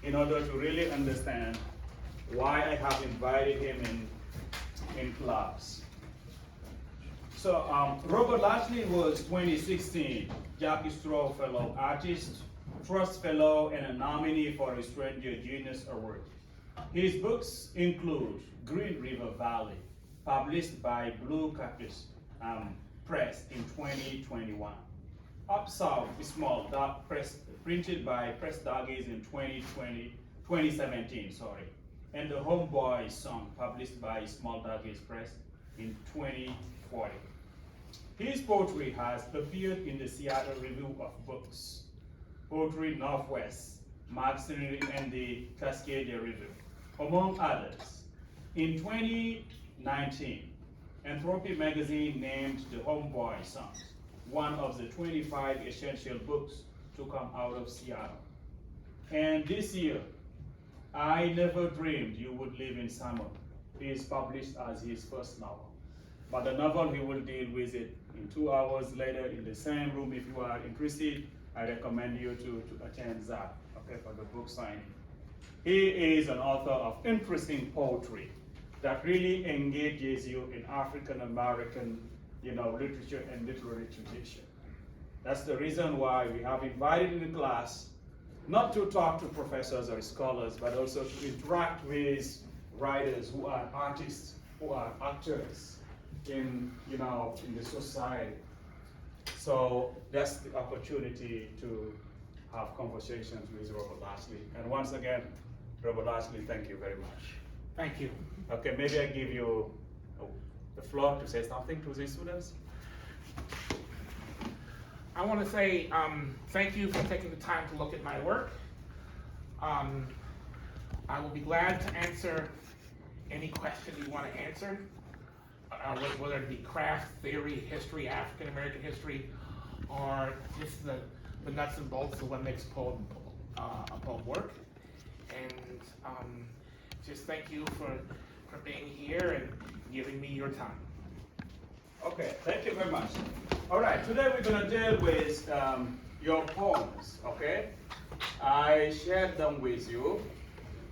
in order to really understand why I have invited him in class. So Robert Lashley was 2016 Jackie Straw Fellow Artist, Trust Fellow, and a nominee for a Stranger Genius Award. His books include Green River Valley, published by Blue Cactus Press in 2021. Up South, Small Dark Press, printed by Press Doggies in 2017, and the Homeboy Song, published by Small Doggies Press in 2040. His poetry has appeared in the Seattle Review of Books, Poetry Northwest Magazine, and the Cascadia Review, among others. In 2019, Entropy Magazine named the Homeboy Songs one of the 25 essential books to come out of Seattle. And this year, I Never Dreamed You Would Live in Summer is published as his first novel. But the novel, he will deal with it in 2 hours later in the same room. If you are interested, I recommend you to attend that, okay, for the book signing. He is an author of interesting poetry that really engages you in African American, literature and literary tradition. That's the reason why we have invited in the class not to talk to professors or scholars, but also to interact with writers who are artists, who are actors in the society. So that's the opportunity to have conversations with Robert Lashley. And once again, Robert Lashley, thank you very much. Thank you. Okay, maybe I give you the floor to say something to the students. I want to say thank you for taking the time to look at my work. I will be glad to answer any question you want to answer, whether it be craft, theory, history, African American history, or just the nuts and bolts of what makes a poem work. And just thank you for being here and giving me your time. Okay, thank you very much. All right, today we're going to deal with your poems, okay? I shared them with you,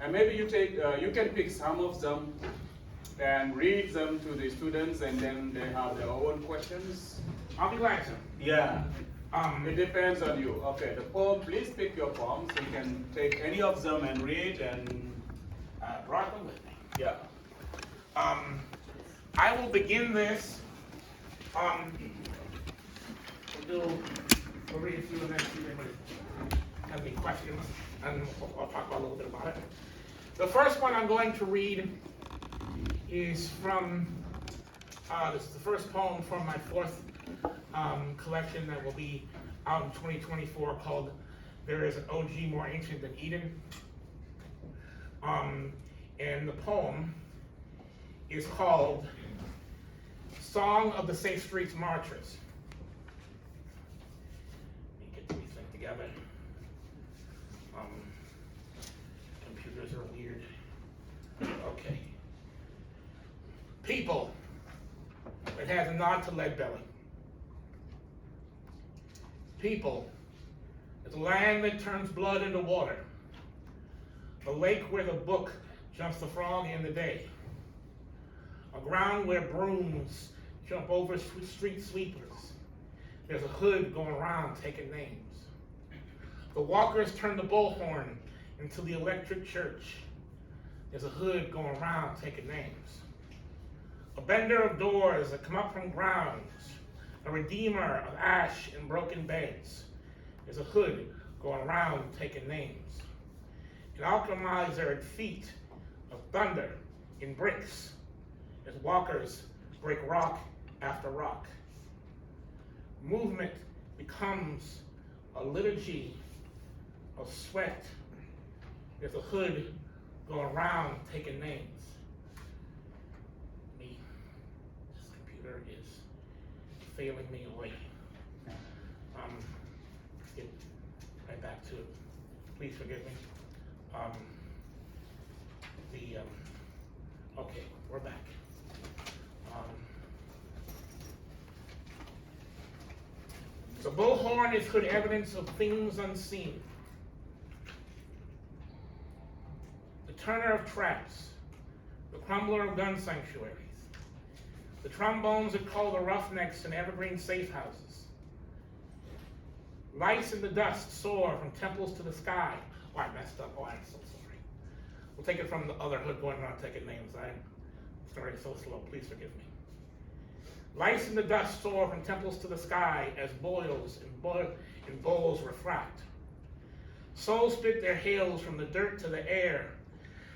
and maybe you can pick some of them and read them to the students, and then they have their own questions. I'll be glad to. Yeah. It depends on you. Okay, the poem, please pick your poems. You can take any of them and read, and brought them with me. yeah. I will begin this. We'll read a few and then see if anybody has any questions, and I'll talk about a little bit about it. The first one I'm going to read is from, this is the first poem from my fourth collection that will be out in 2024 called There Is an OG More Ancient Than Eden. And the poem is called Song of the Safe Streets Marchers. Let me get these things together. Computers are weird. Okay. People, it has a nod to lead belly. People, it's a land that turns blood into water. A lake where the brook jumps the frog in the day. A ground where brooms jump over street sweepers. There's a hood going around taking names. The walkers turn the bullhorn into the electric church. There's a hood going around taking names. A bender of doors that come up from grounds. A redeemer of ash and broken beds. There's a hood going around taking names. An alchemizer at feet of thunder in bricks as walkers break rock after rock. Movement becomes a liturgy of sweat. There's a hood going around taking names. This computer is failing me away. Let's get right back to it. Please forgive me. Okay, we're back. The bullhorn is good evidence of things unseen. turner of traps, the crumbler of gun sanctuaries, the trombones that call the roughnecks in evergreen safe houses. Lights in the dust soar from temples to the sky. Oh, I messed up. Oh, I'm so sorry. We'll take it from the other hood going around taking names. I'm starting so slow. Please forgive me. Lights in the dust soar from temples to the sky as boils and bowls refract. Souls spit their hails from the dirt to the air,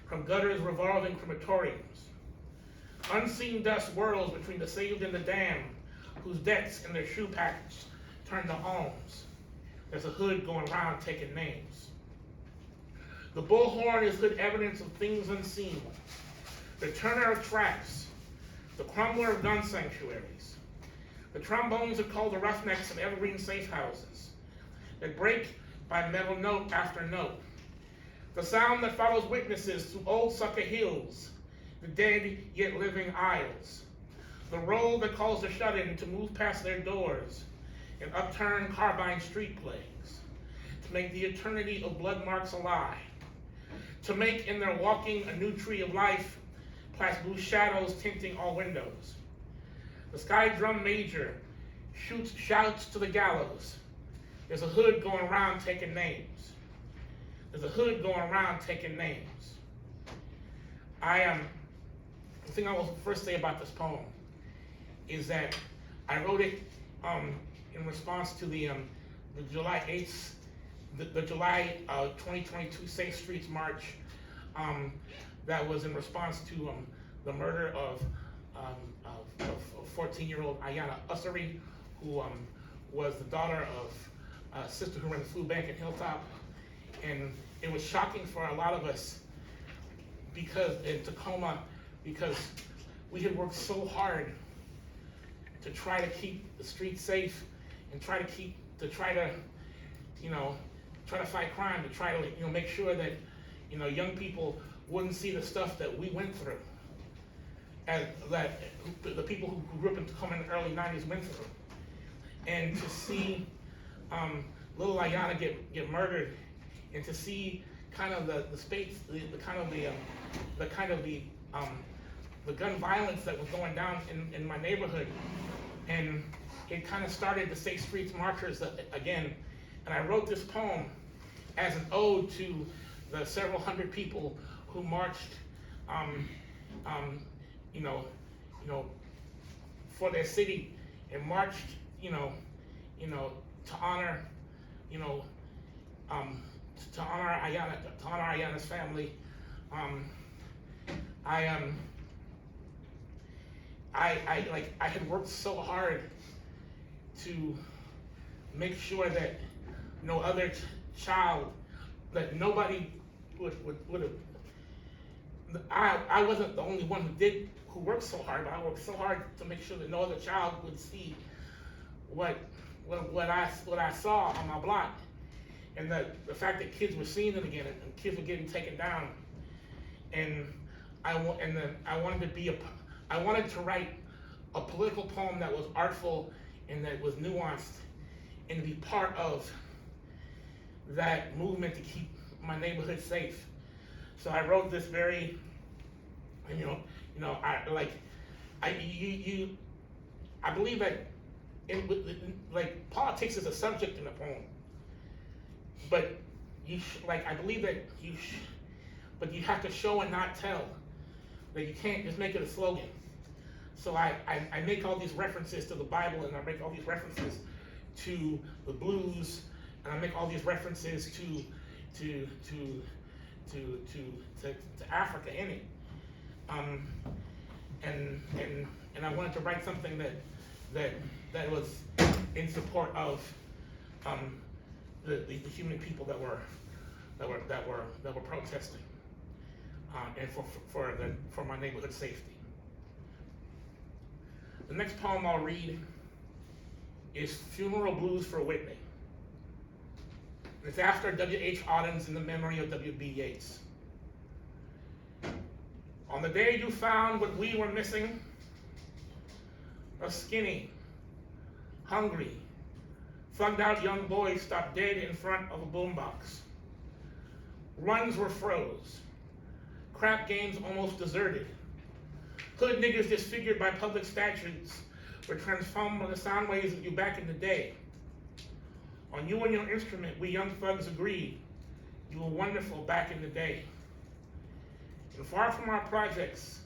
from gutters revolving crematoriums. Unseen dust whirls between the saved and the damned, whose debts and their shoe packets turn to alms. There's a hood going around taking names. The bullhorn is hood evidence of things unseen. The turner of traps, the crumbler of gun sanctuaries. The trombones are called the roughnecks in evergreen safe houses that break by metal note after note. The sound that follows witnesses through old sucker hills, the dead yet living aisles. The roll that calls the shut-in to move past their doors in upturned carbine street plagues, to make the eternity of blood marks a lie, to make in their walking a new tree of life, past blue shadows tinting all windows. The sky drum major shouts to the gallows. There's a hood going around taking names. There's a hood going around taking names. The thing I will first say about this poem is that I wrote it in response to the July 8th, the July 2022 Safe Streets March that was in response to the murder of 14-year-old Ayanna Ussery, who was the daughter of a sister who ran the food bank at Hilltop. And it was shocking for a lot of us in Tacoma, because we had worked so hard to try to keep the streets safe and try to fight crime, to try to make sure that young people wouldn't see the stuff that we went through, and that the people who grew up in Tacoma in the early 90s went through. And to see little Ayanna get murdered, and to see kind of the gun violence that was going down in my neighborhood, and it kind of started the Safe Streets Marchers again. And I wrote this poem as an ode to the several hundred people who marched, for their city, and marched, to honor, to honor Ayanna's family. I had worked so hard to make sure that no other child, that nobody would have. I wasn't the only one who worked so hard, but I worked so hard to make sure that no other child would see what I saw on my block, and the fact that kids were seeing it again, and kids were getting taken down. And I wanted to write a political poem that was artful and that was nuanced, and to be part of that movement to keep my neighborhood safe. So I wrote this very, I believe that politics is a subject in the poem, but I believe that but you have to show and not tell. That you can't just make it a slogan. So I make all these references to the Bible, and I make all these references to the blues, and I make all these references to Africa in it. And I wanted to write something that was in support of the human people that were protesting, and for my neighborhood safety. The next poem I'll read is Funeral Blues for Whitney. It's after W.H. Audens in the memory of W.B. Yeats. On the day you found what we were missing, a skinny, hungry, thugged out young boy stopped dead in front of a boombox. Runs were froze. crap games almost deserted. Hood niggas disfigured by public statutes were transformed by the sound waves of you back in the day. On you and your instrument, we young thugs agreed. You were wonderful back in the day. And far from our projects,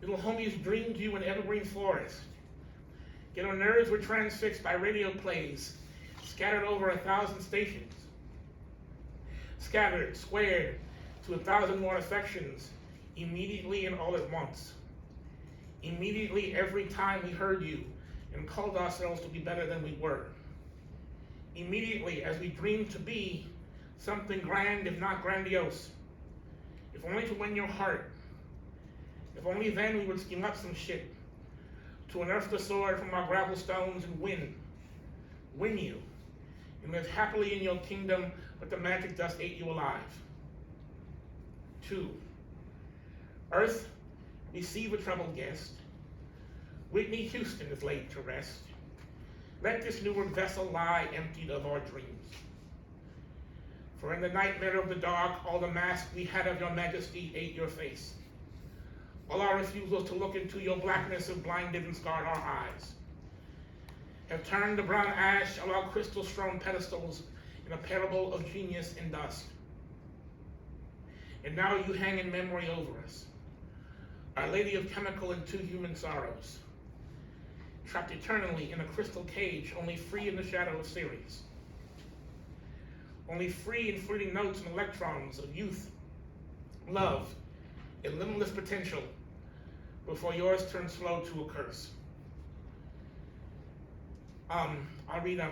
little homies dreamed you in evergreen forest. Yet our nerves were transfixed by radio plays, scattered over 1,000 stations. Scattered, squared, to 1,000 more affections, immediately and all at once. Immediately every time we heard you and called ourselves to be better than we were. Immediately as we dreamed to be something grand, if not grandiose. If only to win your heart. If only then we would scheme up some shit to unearth the sword from our gravel stones and win. Win you. And live happily in your kingdom, but the magic dust ate you alive. 2. Earth, receive a troubled guest. Whitney Houston is laid to rest. Let this Newark vessel lie emptied of our dreams. For in the nightmare of the dark, all the mask we had of your majesty ate your face. All our refusals to look into your blackness have blinded and scarred our eyes. Have turned the brown ash of our crystal-strewn pedestals in a parable of genius and dust. And now you hang in memory over us, Our Lady of chemical and two human sorrows, trapped eternally in a crystal cage, only free in the shadow of Sirius. Only free in fleeting notes and electrons of youth, love, and limitless potential, before yours turns slow to a curse. I'll read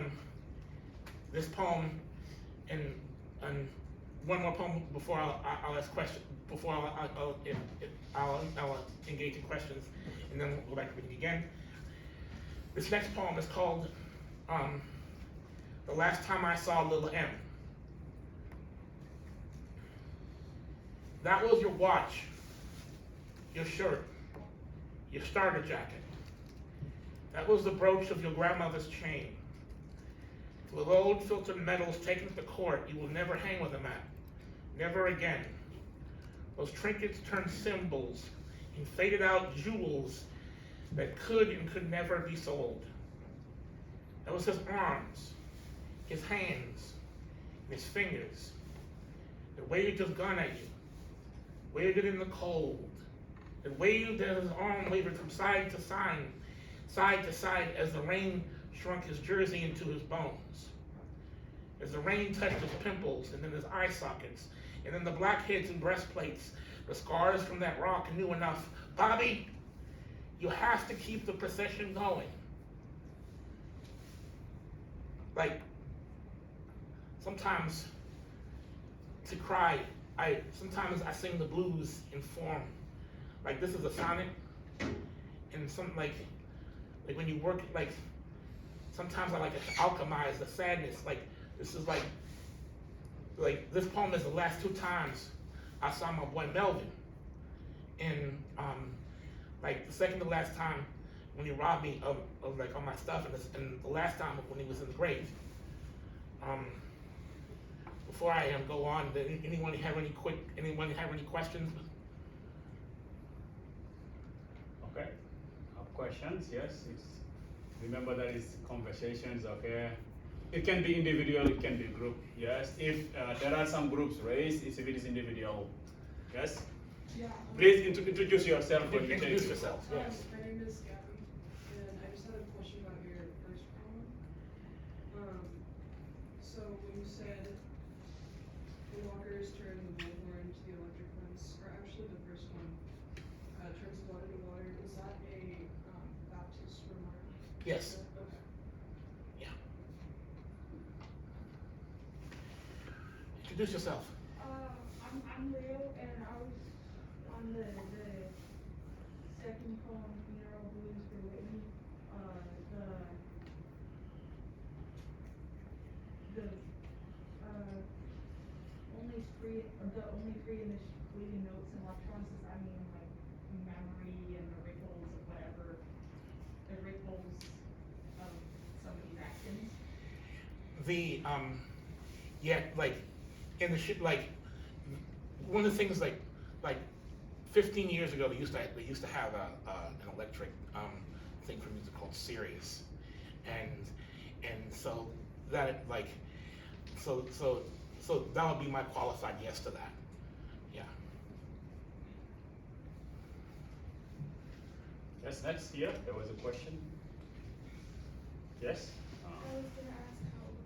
this poem and one more poem before I'll ask questions. Before I'll engage in questions, and then we'll go back to reading again. This next poem is called "The Last Time I Saw Little M." That was your watch, your shirt, your starter jacket. That was the brooch of your grandmother's chain. With old filtered metals taken to court, you will never hang with them at. Never again. Those trinkets turned symbols and faded out jewels that could and could never be sold. That was his arms, his hands, his fingers that waved his gun at you, waved it in the cold, that waved as his arm wavered from side to side as the rain shrunk his jersey into his bones. As the rain touched his pimples and then his eye sockets, and then the blackheads and breastplates, the scars from that rock knew enough. Bobby, you have to keep the procession going. Like, sometimes to cry, sometimes I sing the blues in form. Like, this is a sonnet, and some like when you work, like, sometimes I like to alchemize the sadness. Like, this is like this poem is the last 2 times I saw my boy Melvin. And like the second to last time when he robbed me of like all my stuff, and the last time when he was in the grave. Before I go on, did anyone have any questions? Okay. Have questions? Yes. Remember that it's conversations. Okay. It can be individual. It can be group. Yes. If there are some groups raised, if it is individual. Yes. Yeah. Please introduce yourself when you Introduce take yourself. Yes. My name is Gabby, and I just had a question about your first poem. So when you said the walkers turn the bullhorn to the electric fence, or actually the first one turns blood into water, is that a Baptist remark? Yes. Okay. Yeah. Introduce yourself. I'm Leo, and I was on the second poem, Funeral Blues for Whitney. The only free in the fleeting notes and electrons, does that mean like memory and the ripples of whatever, the ripples of somebody's actions? Yeah, like in the shit, like one of the things like 15 years ago, they used to have an electric thing for music called Sirius, and so that like so that would be my qualified yes to that. Yeah. Yes, next here, there was a question. Yes? I was gonna ask how old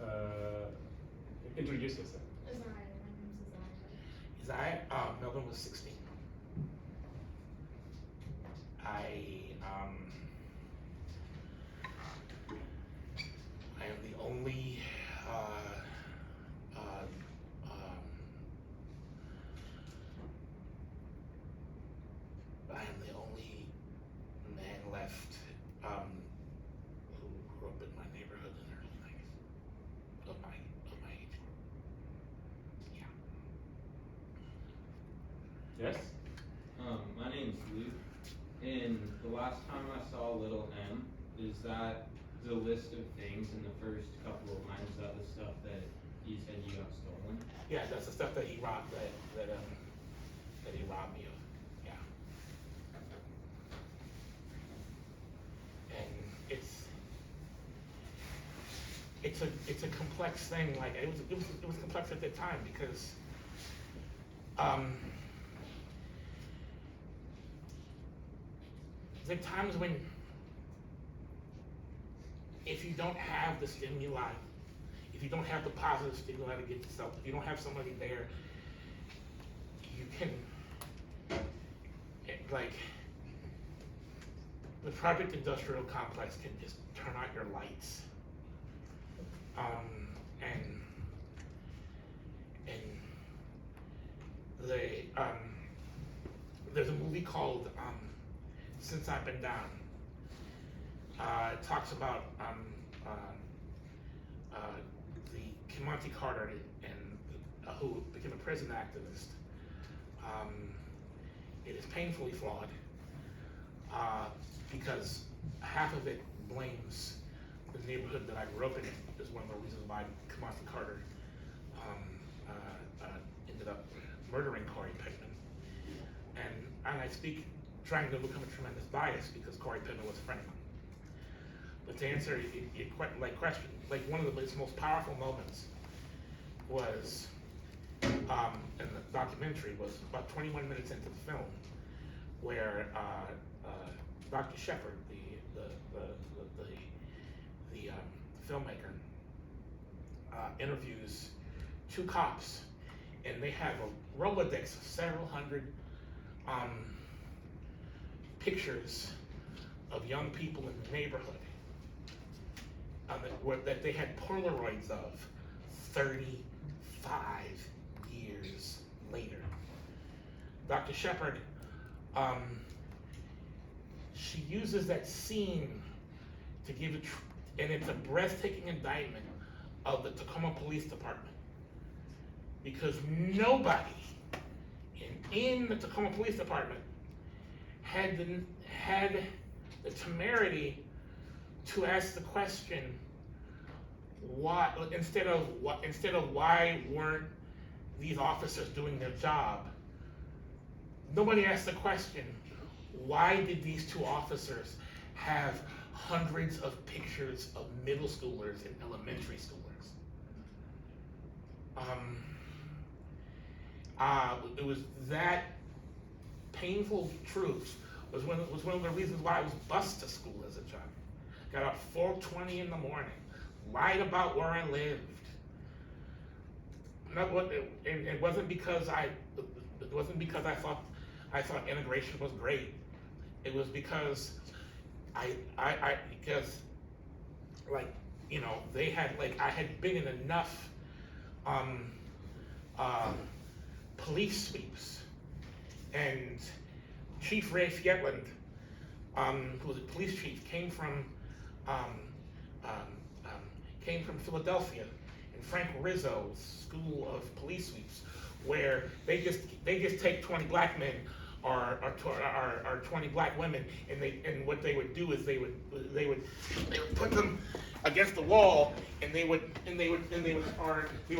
was Melvin? Introduce yourself. Isaiah, my name's Isaiah. Isaiah, Melvin was 16. I am the only man left who grew up in my neighborhood in the early 90s of my age group. Yeah. Yes? My name's Luke, and the last time I saw Little M, is that the list of things in the first couple of lines? Is that the stuff that you said you got stolen? Yeah, that's the stuff that he robbed that he robbed me of. Yeah. And it's a complex thing. Like it was complex at the time because there are times when if you don't have the stimuli, if you don't have the positive stimuli to get yourself, if you don't have somebody there, you can, like, the Project Industrial Complex can just turn out your lights. There's a movie called Since I've Been Down. It talks about the Monty Carter and who became a prison activist. It is painfully flawed because half of it blames the neighborhood that I grew up in. Is one of the reasons why Monty Carter ended up murdering Corey Pittman. And I speak trying to overcome a tremendous bias because Corey Pittman was a friend of mine. But to answer your question, like one of the most powerful moments was in the documentary was about 21 minutes into the film, where Dr. Shepard, the filmmaker, interviews two cops, and they have a Rolodex of several hundred pictures of young people in the neighborhood that they had Polaroids of 35 years later. Dr. Shepard, she uses that scene to give and it's a breathtaking indictment of the Tacoma Police Department, because nobody in the Tacoma Police Department had the temerity to ask the question, why, instead of why weren't these officers doing their job, nobody asked the question, why did these two officers have hundreds of pictures of middle schoolers and elementary schoolers? It was that painful truth was one of the reasons why I was bused to school as a child. Got up 4:20 in the morning, lied about where I lived. It wasn't because I thought integration was great. It was because because like, you know, they had, like, I had been in enough police sweeps, and Chief Rafe Yetland, who was a police chief, came from Philadelphia, and Frank Rizzo's school of police sweeps, where they just take 20 black men or 20 black women, and what they would do is they would put them against the wall, and we would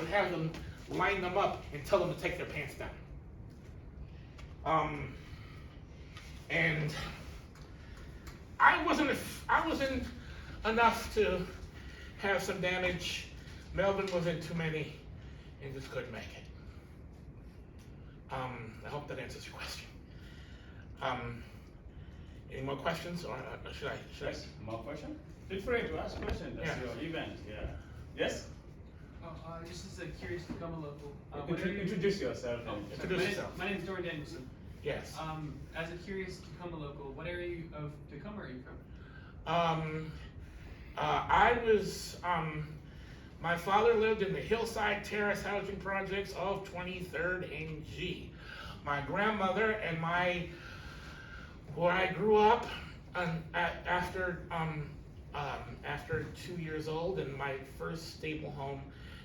have them line them up and tell them to take their pants down. And I wasn't enough to have some damage. Melvin was in too many and just couldn't make it. I hope that answers your question. Any more questions, or should I? Yes, more question? Feel free to ask question, that's Yeah. your event, yeah. Yes? Just as a curious to become a local. Introduce yourself. Oh, and- sorry. Introduce yourself. My name is Dorian Danielson. Yes. As a curious Tacoma local, what area of Tacoma are you from? I was, my father lived in the Hillside Terrace housing projects of 23rd and G. My grandmother and where I grew up, after 2 years old, and my first stable home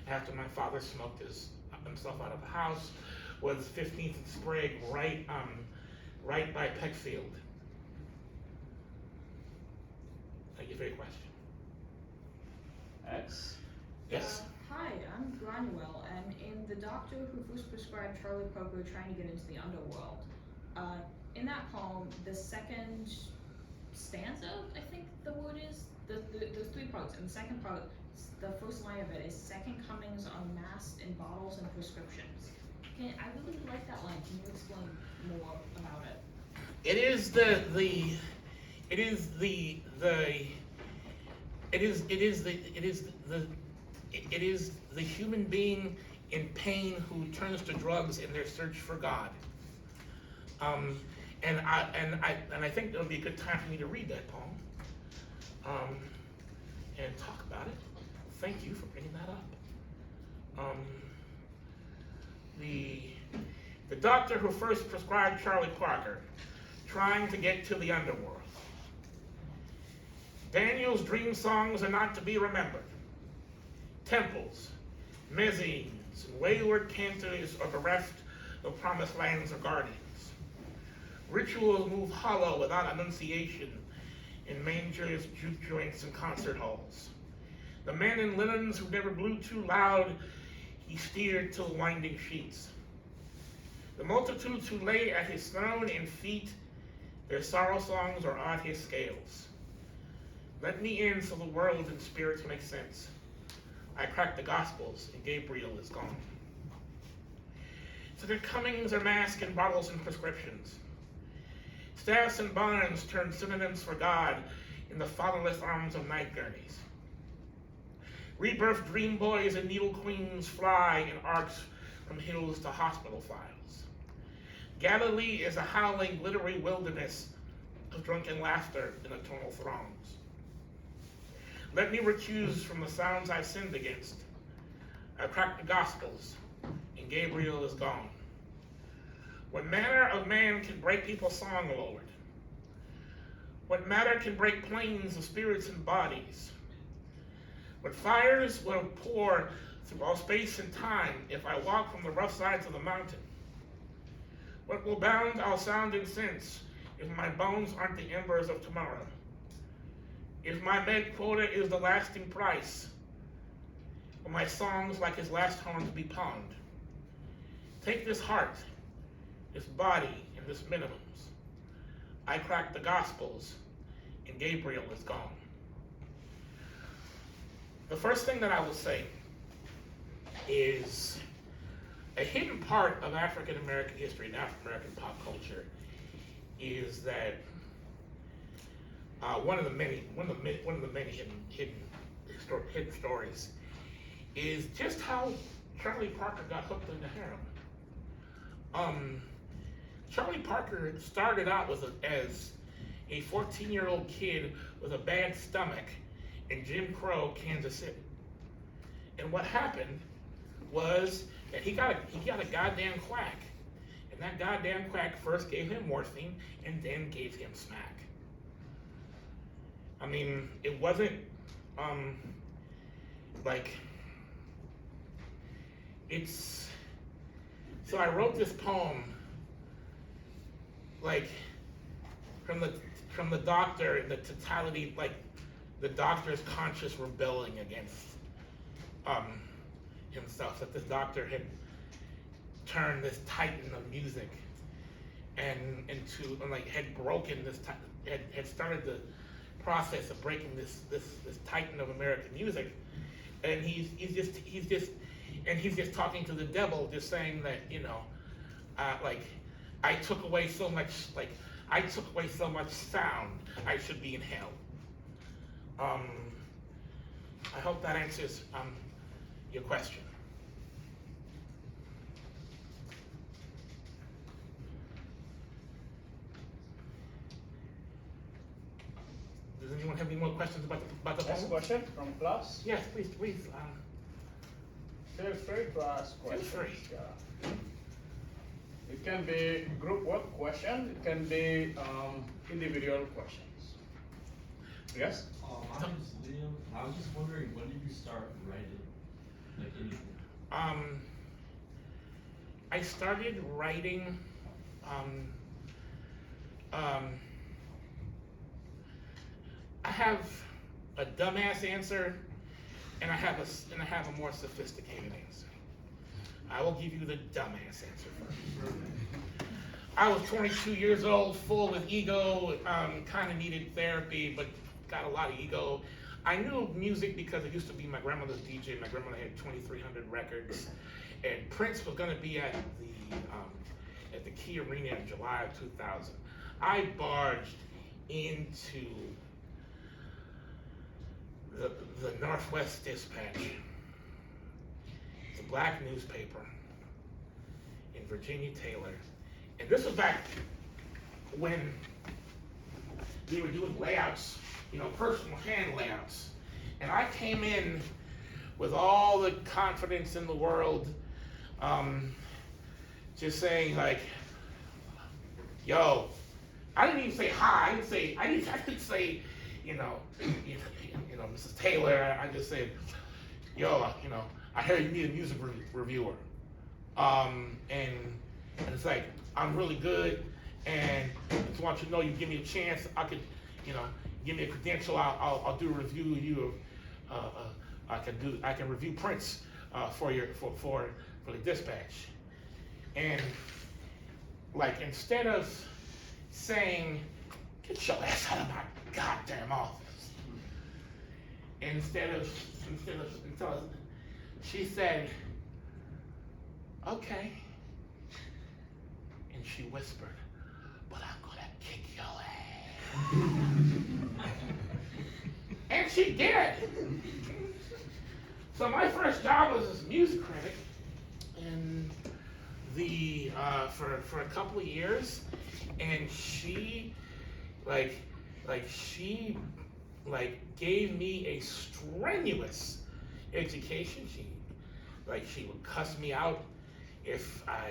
after my father smoked himself out of the house was 15th and Sprague, right by Peckfield. Thank you for your question. X? Yes. Hi, I'm Granuel, and in The Doctor Who First Prescribed Charlie Parker Trying to Get into the Underworld, in that poem, the second stanza, I think the word is, there's 3 parts, and the second part, the first line of it is second comings unmasked in bottles and prescriptions. I really like that line. Can you explain more about it? It is the human being in pain who turns to drugs in their search for God. And I think it would be a good time for me to read that poem, and talk about it. Thank you for bringing that up. The doctor who first prescribed Charlie Parker, trying to get to the underworld. Daniel's dream songs are not to be remembered. Temples, mezzanines, and wayward cantors are bereft of promised lands or guardians. Rituals move hollow without annunciation in mangers, juke joints, and concert halls. The man in linens who never blew too loud, he steered till winding sheets. The multitudes who lay at his throne and feet, their sorrow songs are on his scales. Let me in so the world and spirits make sense. I crack the Gospels and Gabriel is gone. So their comings are masked in bottles and prescriptions. Staffs and barns turn synonyms for God in the fatherless arms of night gurneys. Rebirth dream boys and needle queens fly in arcs from hills to hospital files. Galilee is a howling, glittery wilderness of drunken laughter in eternal throngs. Let me recuse from the sounds I've sinned against. I crack the Gospels, and Gabriel is gone. What manner of man can break people's song, Lord? What matter can break planes of spirits and bodies? What fires will pour through all space and time if I walk from the rough sides of the mountain? What will bound our sound and sense if my bones aren't the embers of tomorrow? If my med quota is the lasting price, will my songs like his last horns be pawned? Take this heart, this body, and this minimums. I crack the Gospels, and Gabriel is gone. The first thing that I will say is a hidden part of African American history and African American pop culture is that one of the many hidden stories is just how Charlie Parker got hooked into harem. Charlie Parker started out as a 14-year-old kid with a bad stomach in Jim Crow, Kansas City. And what happened was that he got a goddamn quack. And that goddamn quack first gave him morphine and then gave him smack. I mean, it wasn't so I wrote this poem from the doctor and the totality, the doctor's conscious rebelling against himself, that this doctor had turned this titan of music and like had broken this, had started the process of breaking this titan of American music, and he's just talking to the devil, just saying that, you know, like, I took away so much sound, I should be in hell. I hope that answers your question. Does anyone have any more questions about the Next poem? question from class. Yes, please. Feel free to ask Feel questions. free. Yeah. It can be group work question. It can be individual questions. Yes. My name's Liam. I was just wondering, when did you start writing, like anything? I started writing. I have a dumbass answer, and I have a more sophisticated answer. I will give you the dumbass answer first. I was 22 years old, full with ego, kind of needed therapy, but got a lot of ego. I knew music because it used to be my grandmother's DJ. My grandmother had 2,300 records, and Prince was going to be at the Key Arena in July of 2000. I barged into the Northwest Dispatch, the black newspaper in Virginia Taylor, and this was back when we were doing layouts, you know, personal hand layouts, and I came in with all the confidence in the world, just saying like, yo, I didn't even say hi. I didn't say, you know, Mrs. Taylor. I just said, yo, you know, I heard you need a music reviewer, and it's like, I'm really good, and I just want you to know, you give me a chance, I could, you know, give me a credential, I'll do a review of you. I can review Prince for the Dispatch, and like, instead of saying, get your ass out of my goddamn office, instead of she said, okay, and she whispered, but I'm gonna kick your ass. And she did. So my first job was as a music critic, and for a couple of years, and she gave me a strenuous education. She would cuss me out if I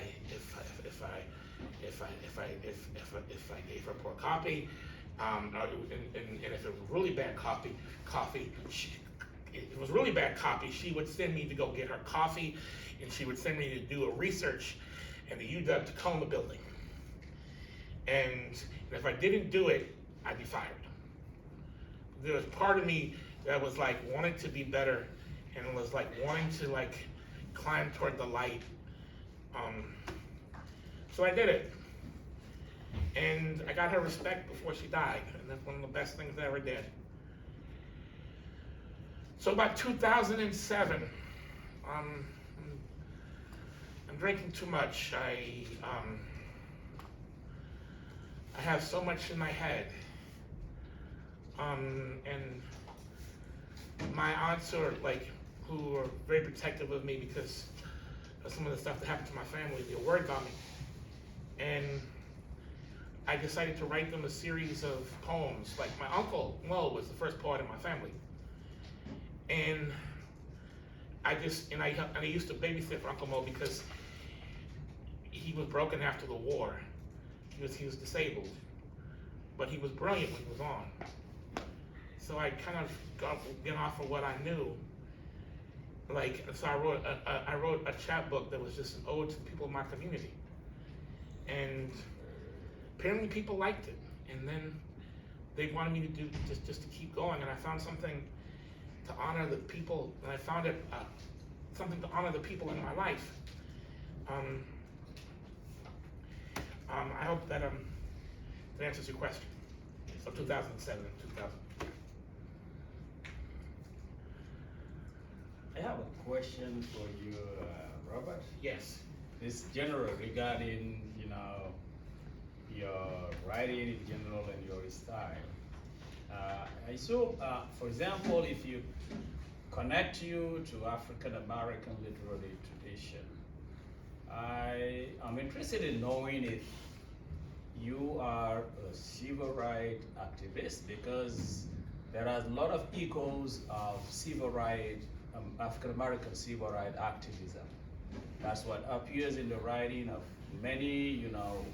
gave her poor copy, and if it was really bad copy, she would send me to go get her coffee, and she would send me to do a research in the UW Tacoma building. And if I didn't do it, I'd be fired. There was part of me that was like wanting to be better, and was like wanting to like climb toward the light. So I did it, and I got her respect before she died, and that's one of the best things I ever did. So about 2007, I'm drinking too much. I have so much in my head, and my aunts are like, who are very protective of me because of some of the stuff that happened to my family, they worried about me. And I decided to write them a series of poems. Like, my uncle, Mo, was the first poet in my family. And I used to babysit for Uncle Mo because he was broken after the war. He was disabled, but he was brilliant when he was on. So I kind of got off of what I knew. Like, so I wrote a chapbook that was just an ode to the people of my community. And apparently people liked it. And then they wanted me to do just to keep going. And I found something to honor the people, and I found it something to honor the people in my life. I hope that that answers your question. So 2007 and 2000. I have a question for you, Robert. Yes. It's general regarding, your writing in general and your style. I saw, for example, if you connect you to African American literary tradition, I am interested in knowing if you are a civil rights activist, because there are a lot of echoes of civil rights, African American civil rights activism. That's what appears in the writing of many,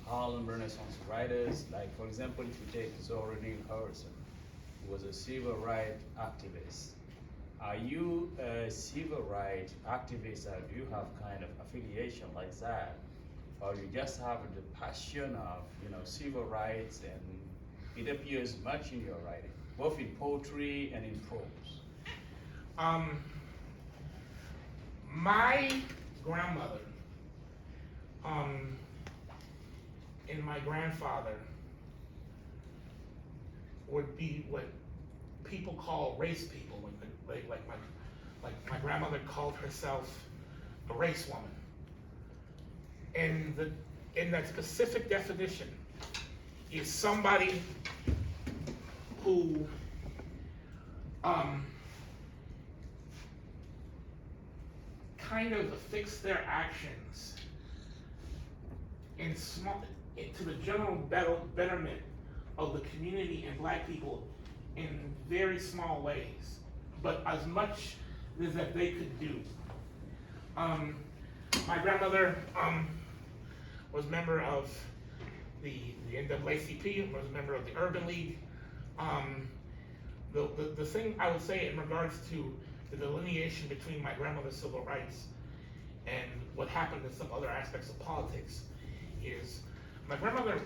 Harlem Renaissance writers. Like, for example, if you take Zora Neale Hurston, who was a civil rights activist. Are you a civil rights activist, or do you have kind of affiliation like that? Or you just have the passion of, civil rights, and it appears much in your writing, both in poetry and in prose? My grandmother, and my grandfather would be what people call race people. Like my grandmother called herself a race woman. And in that specific definition is somebody who kind of affix their actions to the general betterment of the community and black people in very small ways, but as much as that they could do. My grandmother was a member of the NAACP, was a member of the Urban League. The thing I would say in regards to the delineation between my grandmother's civil rights and what happened in some other aspects of politics is my grandmother,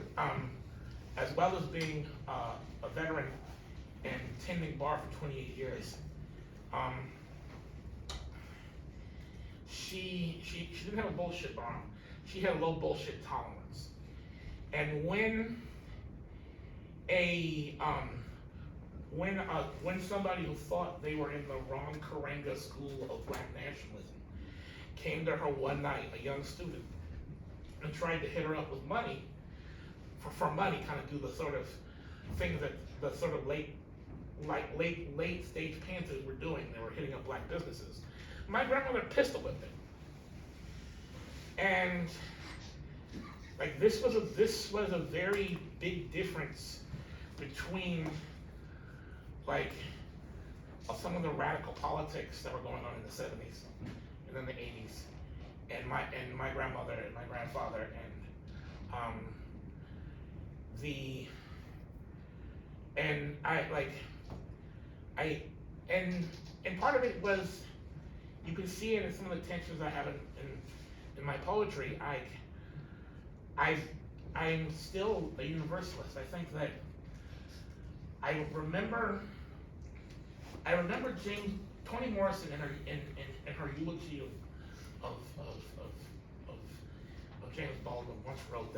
as well as being a veteran and tending bar for 28 years, she didn't have a bullshit bar. She had a low bullshit tolerance. And when somebody who thought they were in the wrong Karanga school of black nationalism came to her one night, a young student, and tried to hit her up with money, for money, kind of do the sort of things that the sort of late stage Panthers were doing. They were hitting up black businesses. My grandmother pistol whipped it. And like this was a very big difference between like some of the radical politics that were going on in the 70s and then the 80s, and my grandmother and my grandfather, and part of it was, you can see it in some of the tensions I have in my poetry. I'm still a universalist. I think that I remember Toni Morrison in her eulogy of James Baldwin once wrote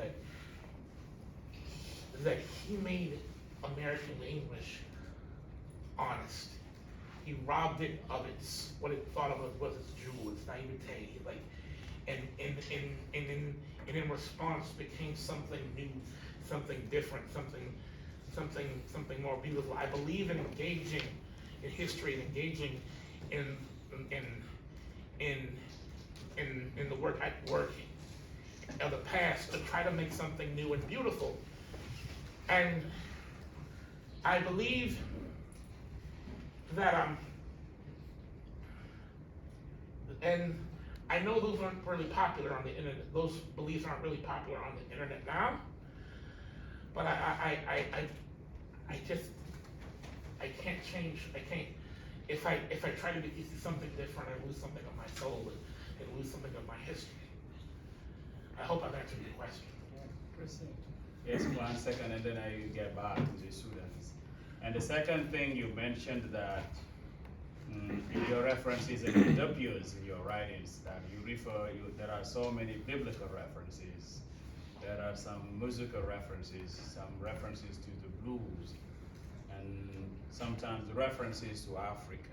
that he made American English honest. He robbed it of what it thought of was its jewel, its naivete, and in response became something new, something different, something more beautiful. I believe in engaging in history and engaging in the work of the past to try to make something new and beautiful. And I believe that and I know those aren't really popular on the internet. Those beliefs aren't really popular on the internet now. But I can't change. I can't. If I try to be something different, I lose something of my soul and lose something of my history. I hope I've answered your question. Yes, 1 second, and then I get back to the students. And the second thing, you mentioned that in your references and it appears in your writings that there are so many biblical references there are some musical references, some references to the blues, and sometimes references to Africa.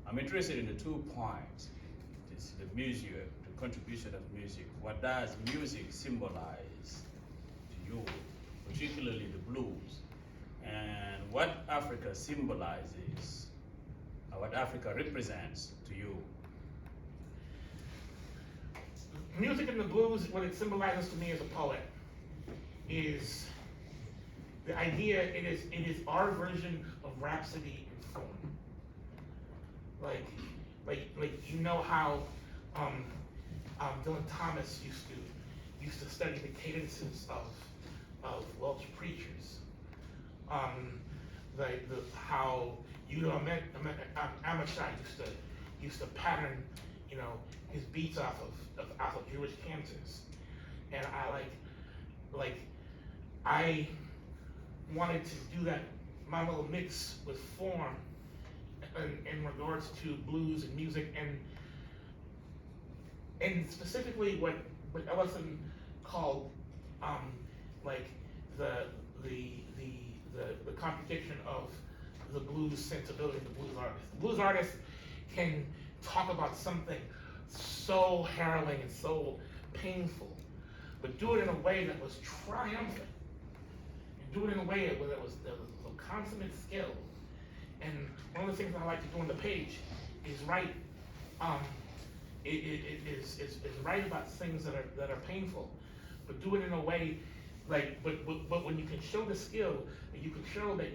I'm interested in the 2 points. It's the music, the contribution of music. What does music symbolize to you, particularly the blues? And what Africa symbolizes, or what Africa represents to you? Music and the blues, what it symbolizes to me as a poet, is the idea. It is our version of rhapsody in form. Like you know how Dylan Thomas used to study the cadences of Welsh preachers. How Amachai used to pattern, his beats off of Jewish cantors, and I wanted to do that. My little mix with form in regards to blues and music, and specifically what Ellison called the contradiction of the blues sensibility, the blues artist. The blues artist can talk about something so harrowing and so painful, but do it in a way that was triumphant, and do it in a way that was a consummate skill. And one of the things I like to do on the page is write. Is write about things that are painful, but do it in a way but when you can show the skill, and you can show that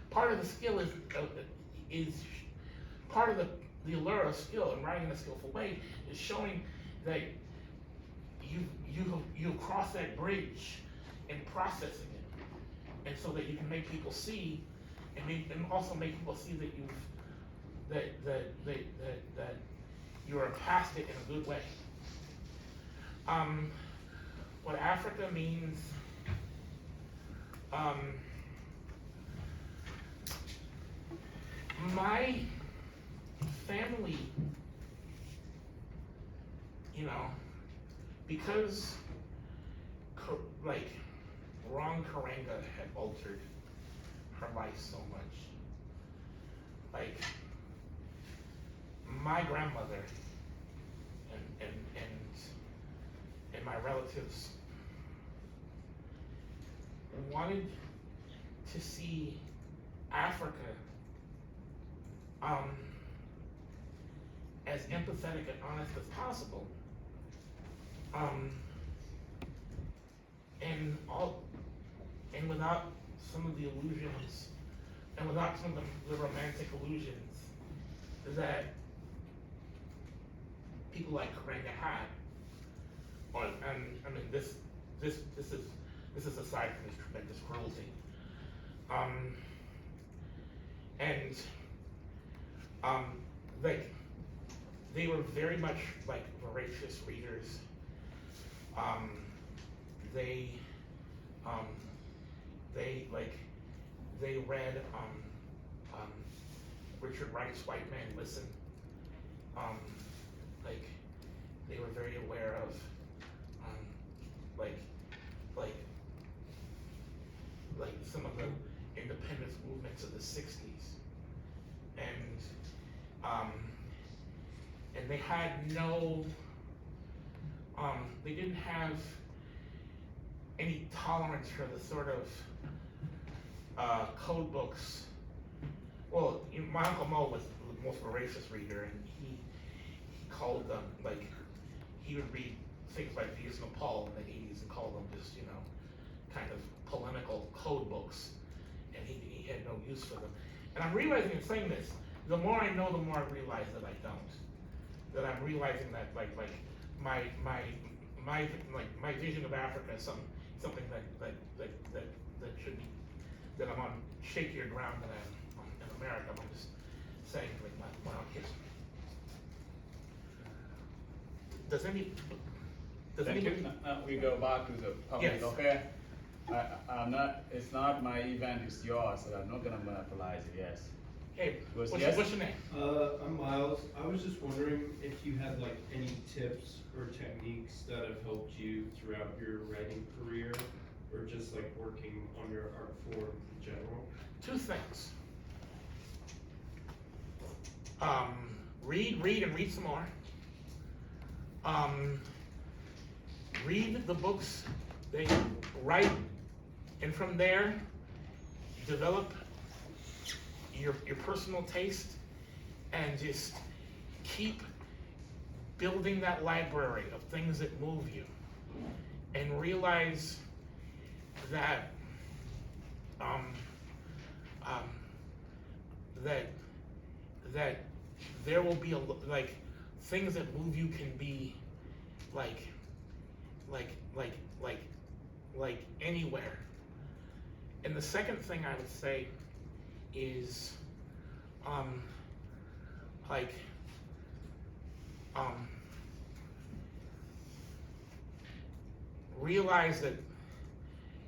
part of the skill is part of the allure of skill and writing in a skillful way is showing that you cross that bridge and processing it, and so that you can make people see, and also make people see that that you're past it in a good way. What Africa means, my family, because Ron Karanga had altered her life so much, my grandmother and my relatives wanted to see Africa as empathetic and honest as possible, and without some of the illusions, and without some of the romantic illusions that people like Karanga had. This is aside from this tremendous cruelty. They were very much voracious readers. They read Richard Wright's White Man Listen. They were very aware of some of the independence movements of the 60s, and they had they didn't have any tolerance for the sort of code books. Well, my Uncle Mo was the most voracious reader, and he called them, he would read things like Venus and Paul in the 80s and call them just, kind of polemical code books, and he had no use for them. And I'm realizing in saying this, the more I know, the more I realize that I don't. That I'm realizing that my vision of Africa is something that should be, that I'm on shakier ground than I am in America. I'm just saying my own history. Thank you. Now we go back to the public, Yes. okay? I'm not, it's not my event, it's yours, so I'm not gonna monopolize it, yes. Hey, Was what's, yes? what's your name? I'm Miles. I was just wondering if you had like any tips or techniques that have helped you throughout your writing career, or just like working on your art form in general. Two things. Read and read some more. Read the books that you write, and from there, develop your personal taste, and just keep building that library of things that move you, and realize that that there will be like things that move you can be like anywhere. And the second thing I would say is realize that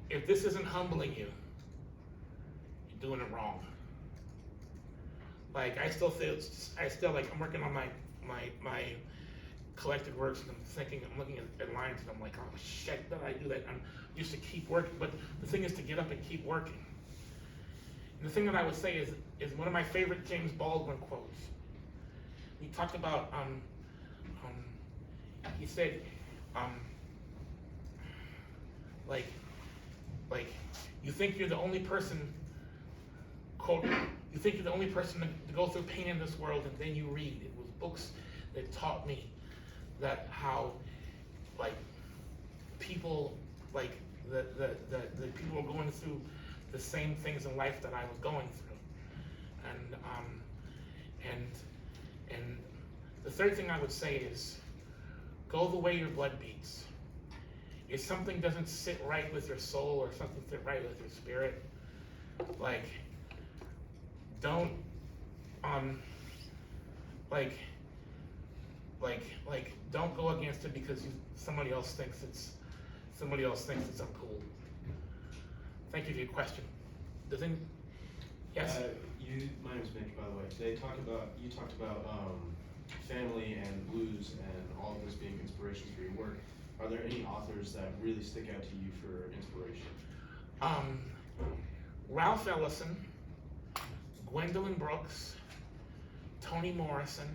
if this isn't humbling you, you're doing it wrong. Like I still like I'm working on my collected works, and I'm looking at lines, and I'm like, oh shit, did I do that? I'm used to keep working, but the thing is to get up and keep working. And the thing that I would say is one of my favorite James Baldwin quotes. He talked about he said like you think you're the only person, quote, you think you're the only person to go through pain in this world, and then you read. It was books that taught me that how like people like the people were going through the same things in life that I was going through. And the third thing I would say is go the way your blood beats. If something doesn't sit right with your soul, or something sit right with your spirit, like don't don't go against it because somebody else thinks it's uncool. Thank you for your question. Yes. My name's Mitch, by the way. You talked about family and blues and all of this being inspirations for your work. Are there any authors that really stick out to you for inspiration? Ralph Ellison, Gwendolyn Brooks, Toni Morrison,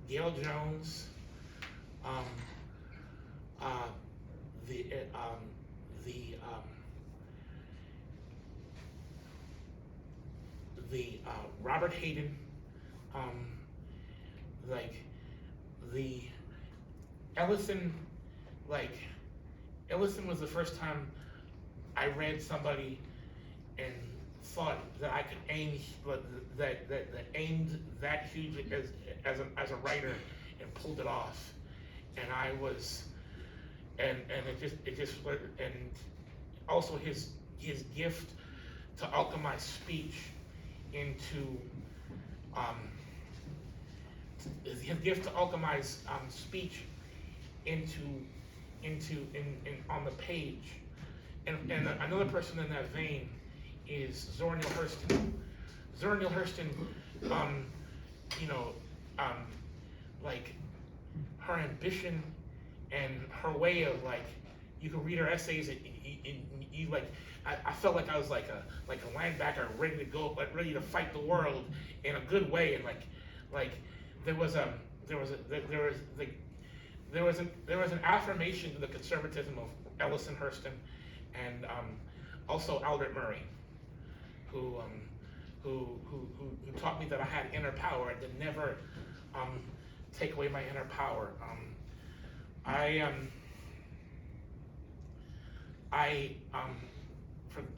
Gail Jones, Robert Hayden, the Ellison, Ellison was the first time I read somebody and thought that I could aim, that aimed that huge as a writer and pulled it off, and I was, and also his gift to alchemize speech into speech on the page, and another person in that vein is Zora Neale Hurston. Zora Neale Hurston, like her ambition and her way of you can read her essays and you I felt like I was like a linebacker ready to go, ready to fight the world in a good way, and there was an affirmation to the conservatism of Ellison Hurston, and also Albert Murray, who taught me that I had inner power and to never take away my inner power.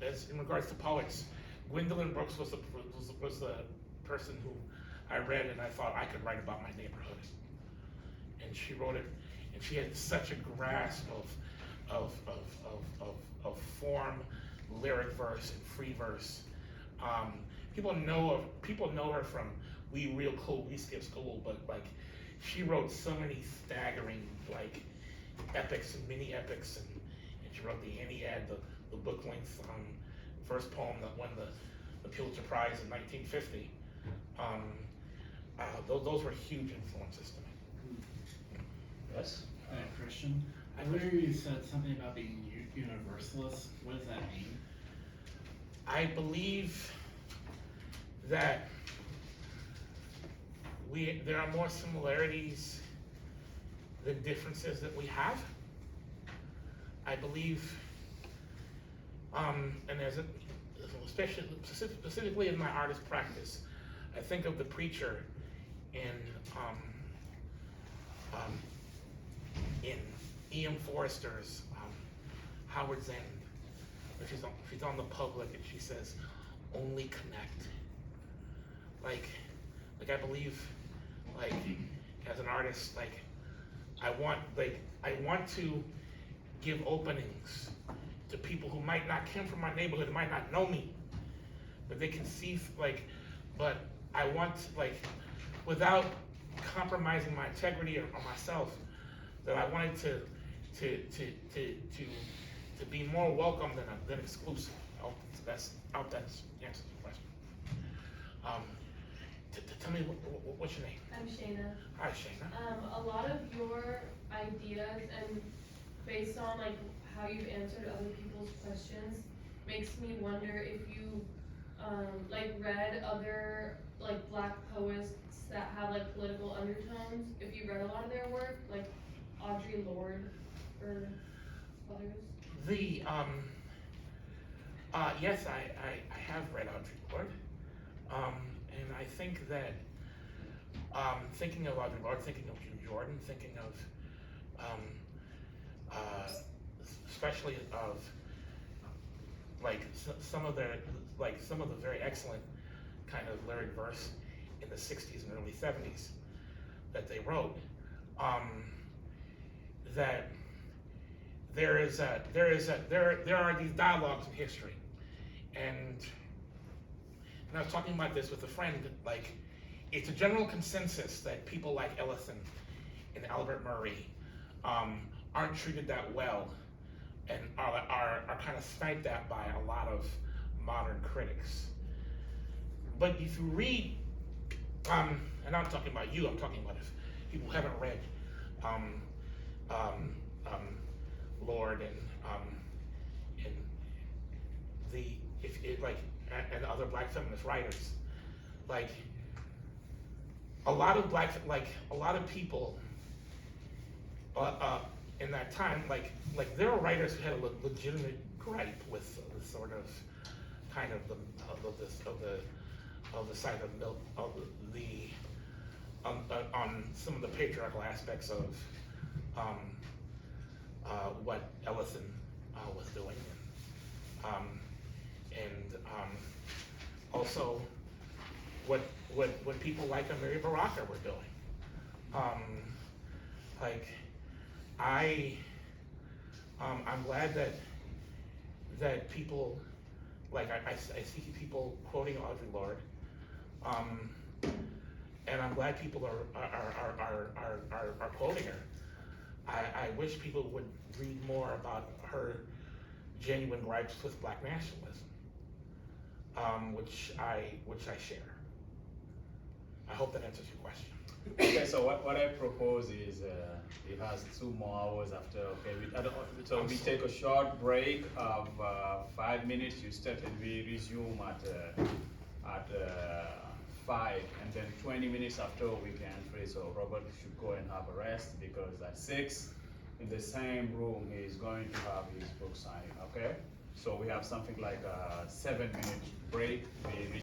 As in regards to poets, Gwendolyn Brooks was the person who I read and I thought I could write about my neighborhood. And she wrote it, and she had such a grasp of form, lyric verse, and free verse. People know her from We Real Cool, We Skip School, but she wrote so many staggering epics and mini epics, and she wrote the Ennead, the book length first poem that won the Pulitzer Prize in 1950. Those were huge influences to me. Yes? Christian, earlier you said something about being universalist. What does that mean? I believe that there are more similarities than differences that we have. I believe, and especially specifically in my artist practice, I think of the preacher in E.M. Forrester's Howard's End. She's on the public and she says, "Only connect." Like I believe, like as an artist, like I want to give openings to people who might not come from my neighborhood, who might not know me, but they can see but I want without compromising my integrity or myself, that I wanted to be more welcome than exclusive. That's answers the question. Tell me what's your name? I'm Shayna. Hi, Shayna. A lot of your ideas and based on how you've answered other people's questions makes me wonder if you read other Black poets that have political undertones. If you read a lot of their work, like Audre Lorde or others. Yes, I have read Audre Lorde, and I think that thinking of Audre Lorde, thinking of June Jordan, thinking of especially of some of the very excellent kind of lyric verse in the 60s and early 70s that they wrote, that there are these dialogues in history, and I was talking about this with a friend. It's a general consensus that people like Ellison and Albert Murray aren't treated that well, and are kind of sniped at by a lot of modern critics. But if you read, and I'm talking about you, I'm talking about if people haven't read Lorde and and other Black feminist writers, a lot of people in that time, there were writers who had a legitimate gripe with the sort of kind of the side of the on some of the patriarchal aspects of what Ellison was doing, and also what people like Amiri Baraka were doing. I'm glad that people I see people quoting Audre Lorde, and I'm glad people are quoting her. I wish people would read more about her genuine gripes with Black nationalism, which I share. I hope that answers your question. Okay, so what I propose is it has 2 more hours after. Okay, so we take a short break of 5 minutes. You start and we resume at 5, and then 20 minutes after we can free. So Robert should go and have a rest because at 6 in the same room he is going to have his book signing. Okay, so we have something like a 7-minute break. We